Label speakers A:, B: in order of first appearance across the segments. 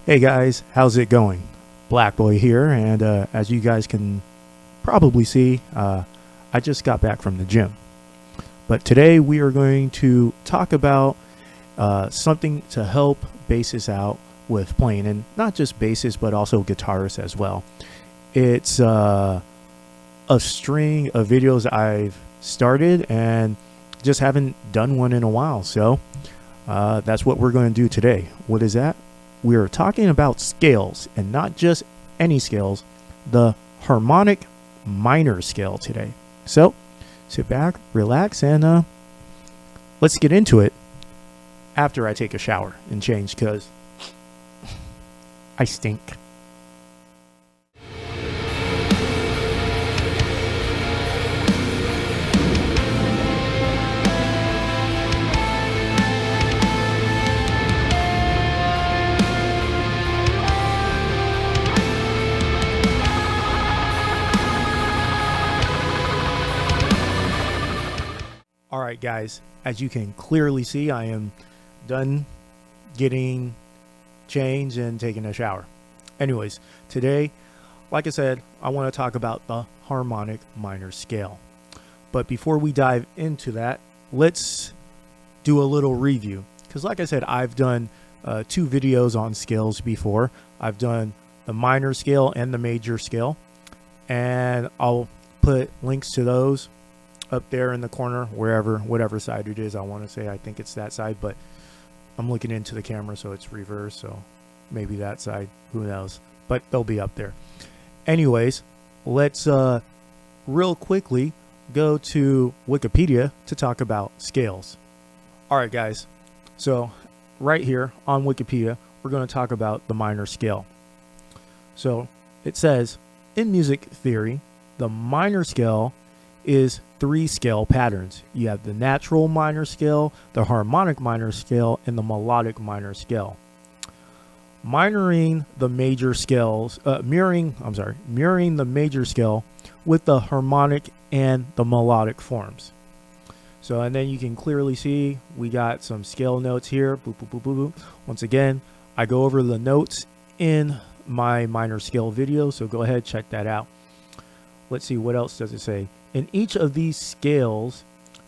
A: Hey guys, how's it going? Black Boy here, and as you guys can probably see, I just got back from the gym. But today we are going to talk about something to help bassists out with playing, and not just bassists, but also guitarists as well. It's a string of videos I've started and just haven't done one in a while, so that's what we're going to do today. What is that? We're talking about scales, and not just any scales, the Harmonic Minor Scale today. So sit back, relax, and let's get into it after I take a shower and change, because I stink. Alright guys, as you can clearly see, I am done getting changed and taking a shower. Anyways, today, like I said, I want to talk about the Harmonic Minor Scale. But before we dive into that, let's do a little review. Because like I said, I've done 2 videos on scales before. I've done the minor scale and the major scale. And I'll put links to those up there in the corner, whatever side it is. I want to say, I think it's that side, but I'm looking into the camera, so it's reversed, so maybe that side, who knows, but they'll be up there. Anyways, let's real quickly go to Wikipedia to talk about scales. All right guys, so right here on Wikipedia, we're going to talk about the minor scale. So it says, in music theory, the minor scale is 3 scale patterns. You have the natural minor scale, the harmonic minor scale, and the melodic minor scale. Mirroring the major scales, mirroring the major scale with the harmonic and the melodic forms. So, and then you can clearly see we got some scale notes here. Boop, boop, boop, boop, boop. Once again, I go over the notes in my minor scale video, so go ahead, check that out. Let's see, what else does it say? In each of these scales,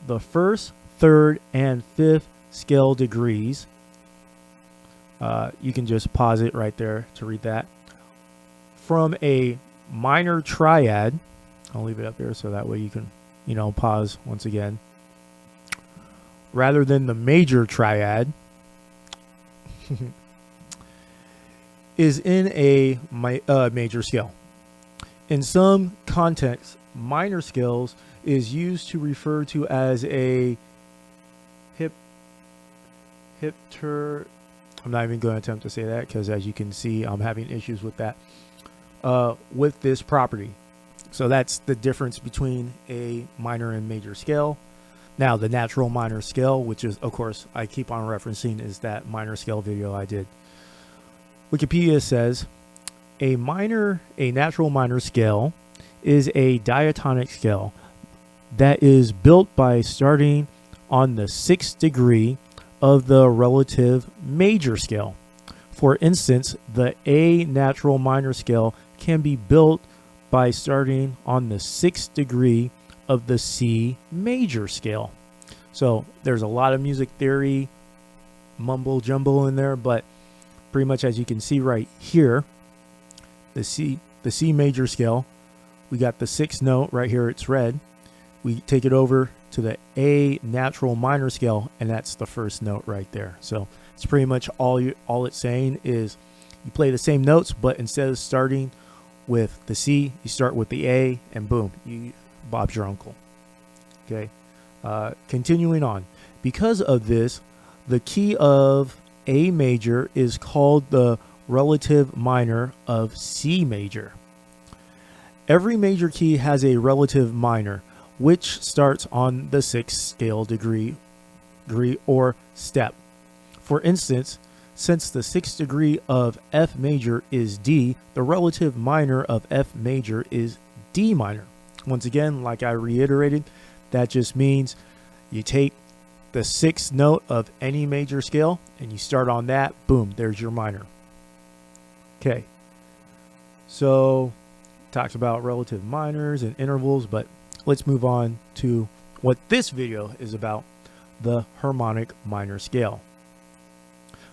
A: the first, third, and fifth scale degrees, you can just pause it right there to read that, from a minor triad, I'll leave it up there so that way you can, pause once again, rather than the major triad, is in a major scale. In some contexts, minor scales is used to refer to as a I'm not even going to attempt to say that, because as you can see, I'm having issues with that, with this property. So that's the difference between a minor and major scale. Now, the natural minor scale, which is, of course, I keep on referencing, is that minor scale video I did. Wikipedia says, a natural minor scale is a diatonic scale that is built by starting on the 6th degree of the relative major scale. For instance, the A natural minor scale can be built by starting on the 6th degree of the C major scale. So there's a lot of music theory mumbo jumbo in there, but pretty much as you can see right here, the C major scale, we got the 6th note right here, it's red. We take it over to the A natural minor scale, and that's the first note right there. So it's pretty much all it's saying is you play the same notes, but instead of starting with the C, you start with the A, and boom, Bob's your uncle. Okay, continuing on. Because of this, the key of A major is called the relative minor of C major. Every major key has a relative minor, which starts on the 6th scale degree or step. For instance, since the 6th degree of F major is D, the relative minor of F major is D minor. Once again, like I reiterated, that just means you take the 6th note of any major scale and you start on that, boom, there's your minor. Okay, so talks about relative minors and intervals, but let's move on to what this video is about, the harmonic minor scale.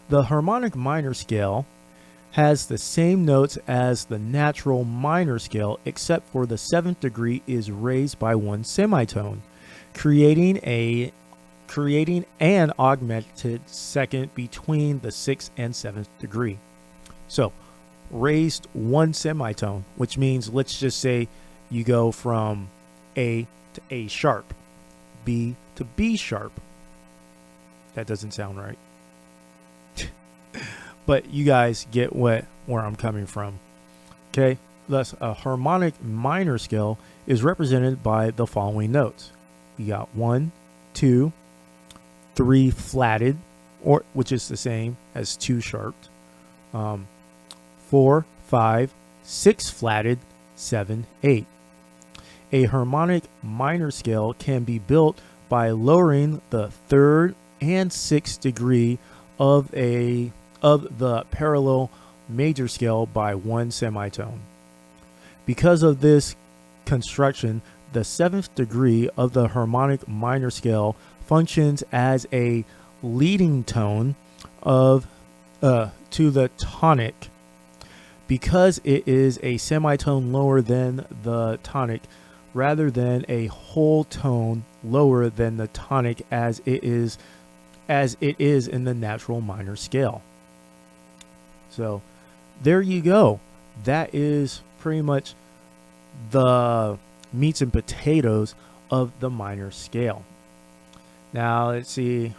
A: The harmonic minor scale has the same notes as the natural minor scale, except for the 7th degree is raised by 1 semitone, creating an augmented second between the 6th and 7th degree. So raised 1 semitone, which means, let's just say you go from A to A sharp, B to B sharp. That doesn't sound right. But you guys get where I'm coming from. Okay, thus a harmonic minor scale is represented by the following notes. We got 1, 2, 3 flatted, which is the same as 2 sharped, 4, 5, 6 flatted, 7, 8. A harmonic minor scale can be built by lowering the 3rd and 6th degree of the parallel major scale by 1 semitone. Because of this construction, the 7th degree of the harmonic minor scale functions as a leading tone to the tonic. Because it is a semitone lower than the tonic, rather than a whole tone lower than the tonic as it is in the natural minor scale. So there you go. That is pretty much the meats and potatoes of the minor scale. Now let's see.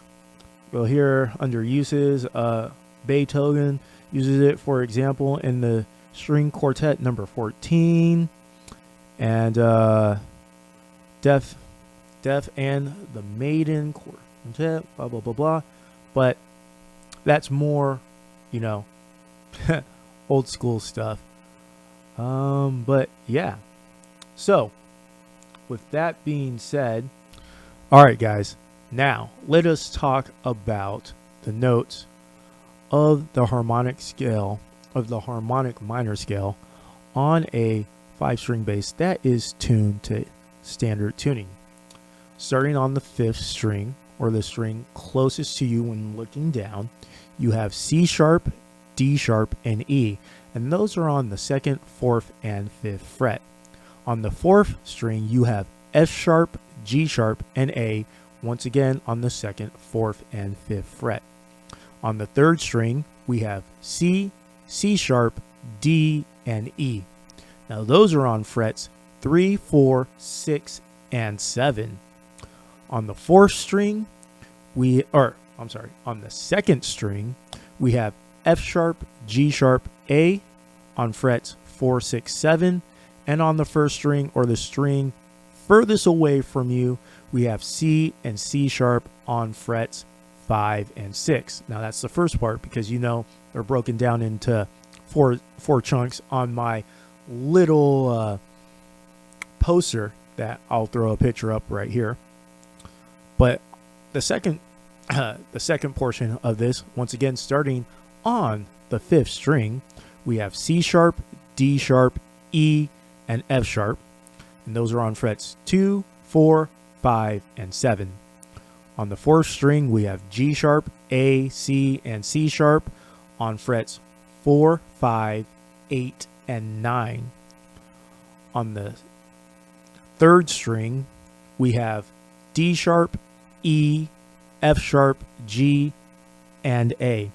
A: Well, here under uses, Beethoven uses it, for example, in the string quartet number 14, and Deaf and the Maiden quartet, blah blah blah blah. But that's more, old school stuff. But yeah. So with that being said, all right, guys. Now let us talk about the notes of the harmonic scale, of the harmonic minor scale, on a 5-string bass that is tuned to standard tuning. Starting on the 5th string, or the string closest to you when looking down, you have C sharp, D sharp, and E, and those are on the 2nd, 4th, and 5th fret. On the 4th string, you have F sharp, G sharp, and A, once again on the 2nd, 4th, and 5th fret. On the 3rd string, we have C, C sharp, D, and E. Now those are on frets 3, 4, 6, and 7. On the 4th string, on the 2nd string, we have F sharp, G sharp, A on frets 4, 6, 7. And on the 1st string, or the string furthest away from you, we have C and C sharp on frets 5 and 6. Now that's the first part, because they're broken down into four chunks on my little poster that I'll throw a picture up right here. But the second portion of this, once again starting on the 5th string, we have C sharp, D sharp, E, and F sharp, and those are on frets 2, 4, 5, and 7. On the 4th string, we have G sharp, A, C, and C sharp on frets 4, 5, 8, and 9. On the 3rd string, we have D sharp, E, F sharp, G, and A.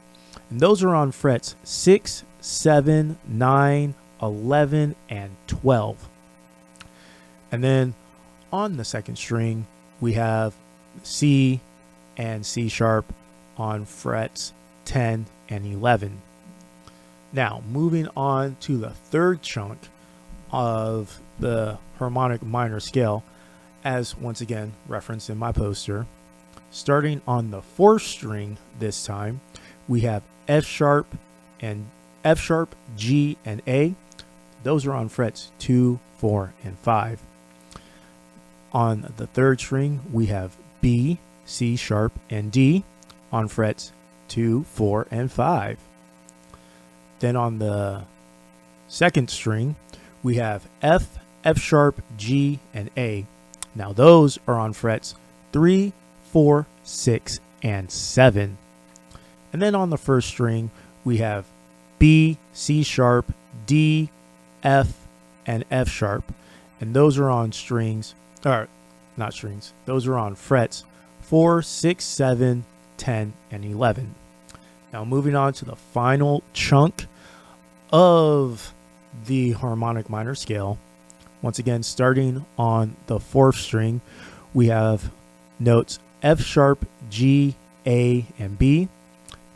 A: And those are on frets 6, 7, 9, 11, and 12. And then on the 2nd string, we have C and C sharp on frets 10 and 11. Now, moving on to the 3rd chunk of the harmonic minor scale, as once again referenced in my poster. Starting on the 4th string this time, we have F sharp, G, and A. Those are on frets 2, 4, and 5. On the 3rd string, we have B, C sharp, and D on frets 2, 4, and 5. Then on the second string, we have F, F sharp, G, and A. Now those are on frets 3, 4, 6, and 7. And then on the first string, we have B, C sharp, D, F, and F sharp. And those are on strings, or not strings, those are on frets 4, 6, 7, 10, and 11. Now moving on to the final chunk of the harmonic minor scale. Once again, starting on the fourth string, we have notes F sharp, G, A, and B.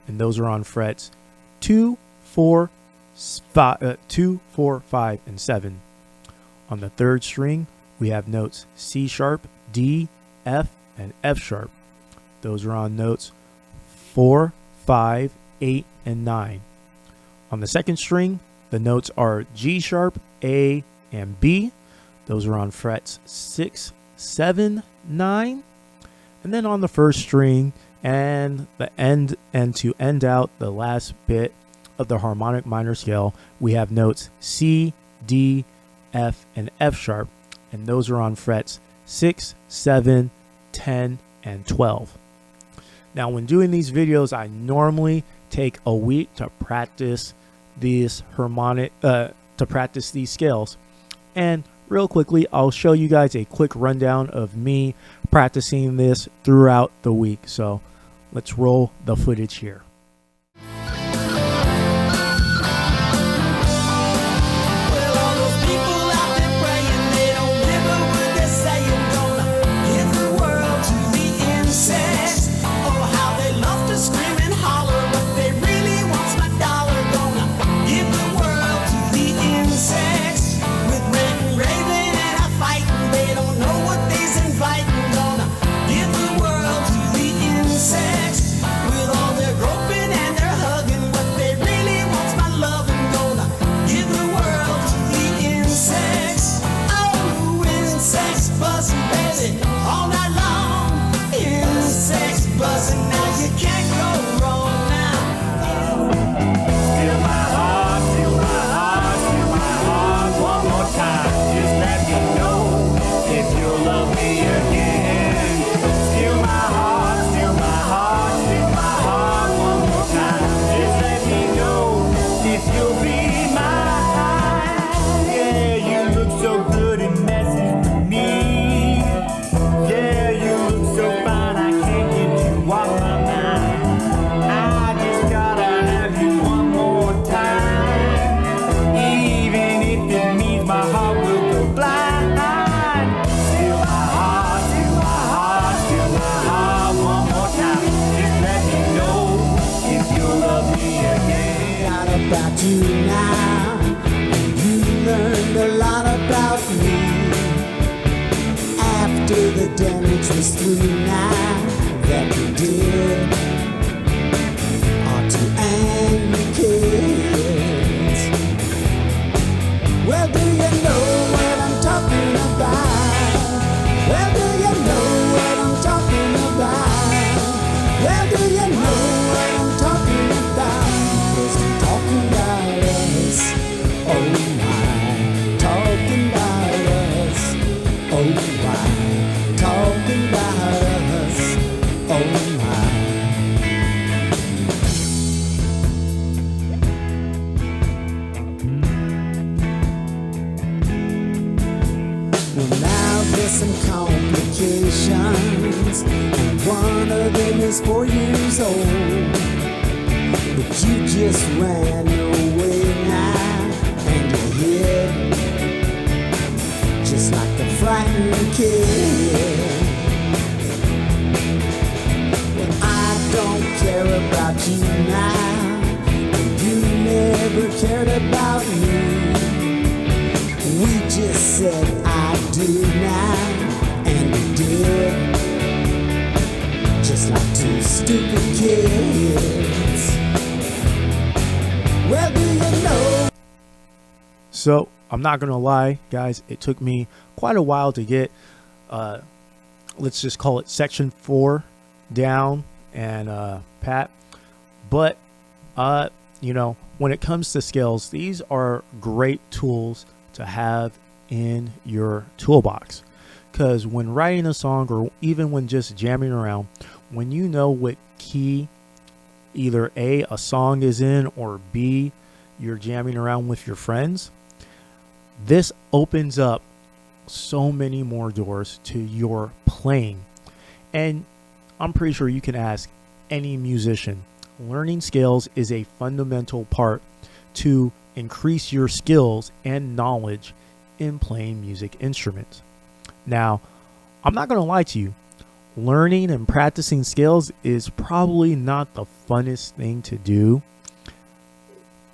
A: And those are on frets 2, 4, 5, and 7. On the third string, we have notes C sharp, D, F, and F sharp. Those are on notes 4, 5, 8, and 9. On the second string, the notes are G sharp, A, and B. Those are on frets 6, 7, 9. And then on the first string and to end out the last bit of the harmonic minor scale, we have notes C, D, F, and F sharp. And those are on frets 6, 7, 10, and 12. Now, when doing these videos, I normally take a week to practice these these scales. And real quickly, I'll show you guys a quick rundown of me practicing this throughout the week. So let's roll the footage here.
B: About you now, you learned a lot about me. After the damage was through, now that we did our two angry kids. Well, do you know what I'm talking about? Well, do you know what I'm talking about? Well, do you know what I'm talking about? Because I'm talking about us, oh my, talking about us, oh my, talking about us, oh my. Well, now there's some complications, and one of them is 4 years old. But you just ran away now, and you hid just like a frightened kid. Well, I don't care about you now, and you never cared about me. We just said I do now, and we did, just like two stupid kids. Well, do you know?
A: So I'm not gonna lie, guys, it took me quite a while to get let's just call it section 4 down and pat, but you know, when it comes to scales, these are great tools to have in your toolbox. Because when writing a song, or even when just jamming around, when you know what key either a song is in, or B, you're jamming around with your friends, this opens up so many more doors to your playing. And I'm pretty sure you can ask any musician. Learning scales is a fundamental part to increase your skills and knowledge in playing music instruments. Now, I'm not going to lie to you. Learning and practicing scales is probably not the funnest thing to do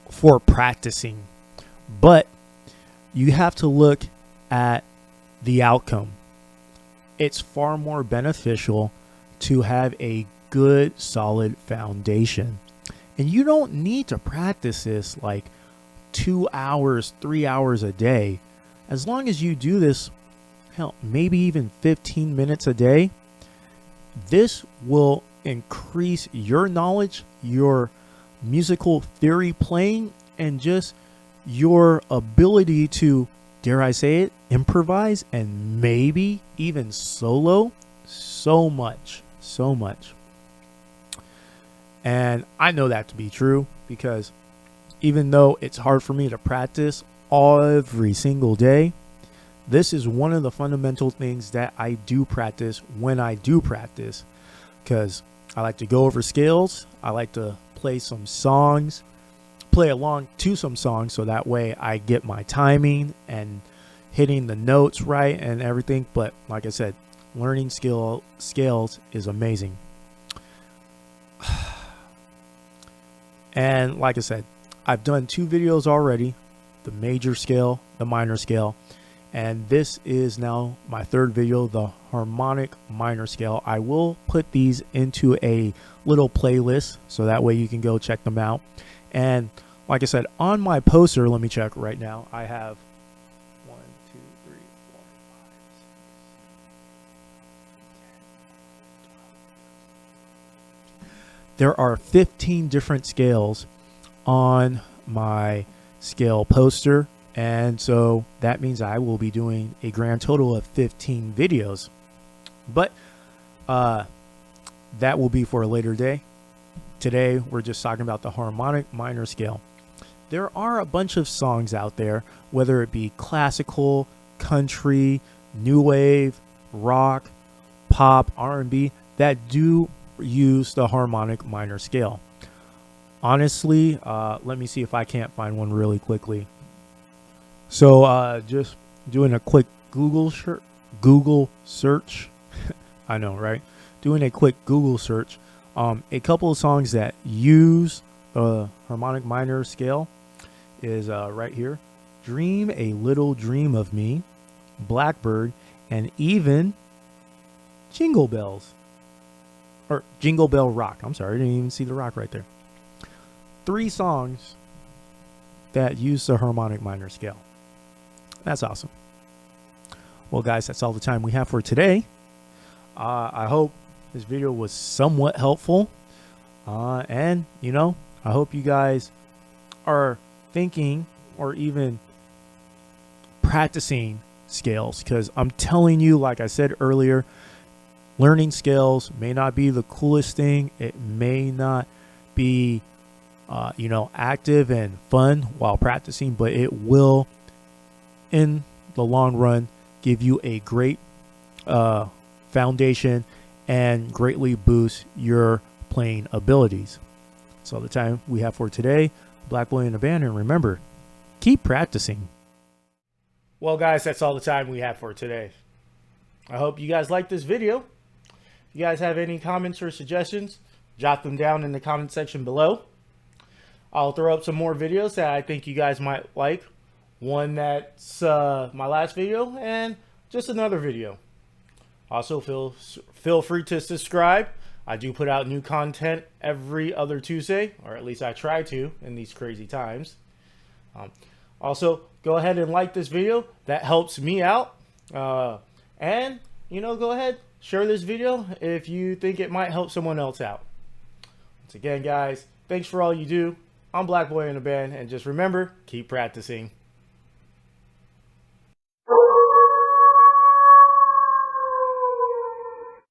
A: for practicing, but you have to look at the outcome. It's far more beneficial to have a good, solid foundation. And you don't need to practice this like 2 hours, 3 hours a day. As long as you do this, hell, maybe even 15 minutes a day, this will increase your knowledge, your musical theory playing, and just your ability to, dare I say it, improvise and maybe even solo so much. And I know that to be true, because even though it's hard for me to practice every single day, this is one of the fundamental things that I do practice when I do practice, because I like to go over scales. I like to play some songs, play along to some songs, so that way I get my timing and hitting the notes right and everything. But like I said, learning scales is amazing. And like I said, I've done 2 videos already, the major scale, the minor scale, and this is now my 3rd video, the harmonic minor scale. I will put these into a little playlist so that way you can go check them out. And like I said, on my poster, let me check right now, I have 1, 2, 3, 4, 5, 6, 7, 8, 9, 10. There are 15 different scales on my scale poster, and so that means I will be doing a grand total of 15 videos, but that will be for a later day. Today we're just talking about the harmonic minor scale. There are a bunch of songs out there, whether it be classical, country, new wave, rock, pop, R&B, that do use the harmonic minor scale. Honestly, let me see if I can't find one really quickly. So just doing a quick Google search. I know, right? Doing a quick Google search. A couple of songs that use the harmonic minor scale is right here. Dream a Little Dream of Me, Blackbird, and even Jingle Bells. Or Jingle Bell Rock. I'm sorry, I didn't even see the rock right there. 3 songs that use the harmonic minor scale. That's awesome. Well, guys, that's all the time we have for today. I hope this video was somewhat helpful. And, you know, I hope you guys are thinking or even practicing scales, because I'm telling you, like I said earlier, learning scales may not be the coolest thing. It may not be, you know, active and fun while practicing, but it will, in the long run, give you a great foundation and greatly boost your playing abilities. That's all the time we have for today. Black Boy in the Band, and remember, keep practicing. Well, guys, that's all the time we have for today. I hope you guys liked this video. If you guys have any comments or suggestions, jot them down in the comment section below. I'll throw up some more videos that I think you guys might like. One that's my last video, and just another video. Also, feel free to subscribe. I do put out new content every other Tuesday, or at least I try to in these crazy times. Also, go ahead and like this video. That helps me out. And, you know, go ahead, share this video if you think it might help someone else out. Once again, guys, thanks for all you do. I'm Black Boy in the Band, and just remember, keep practicing.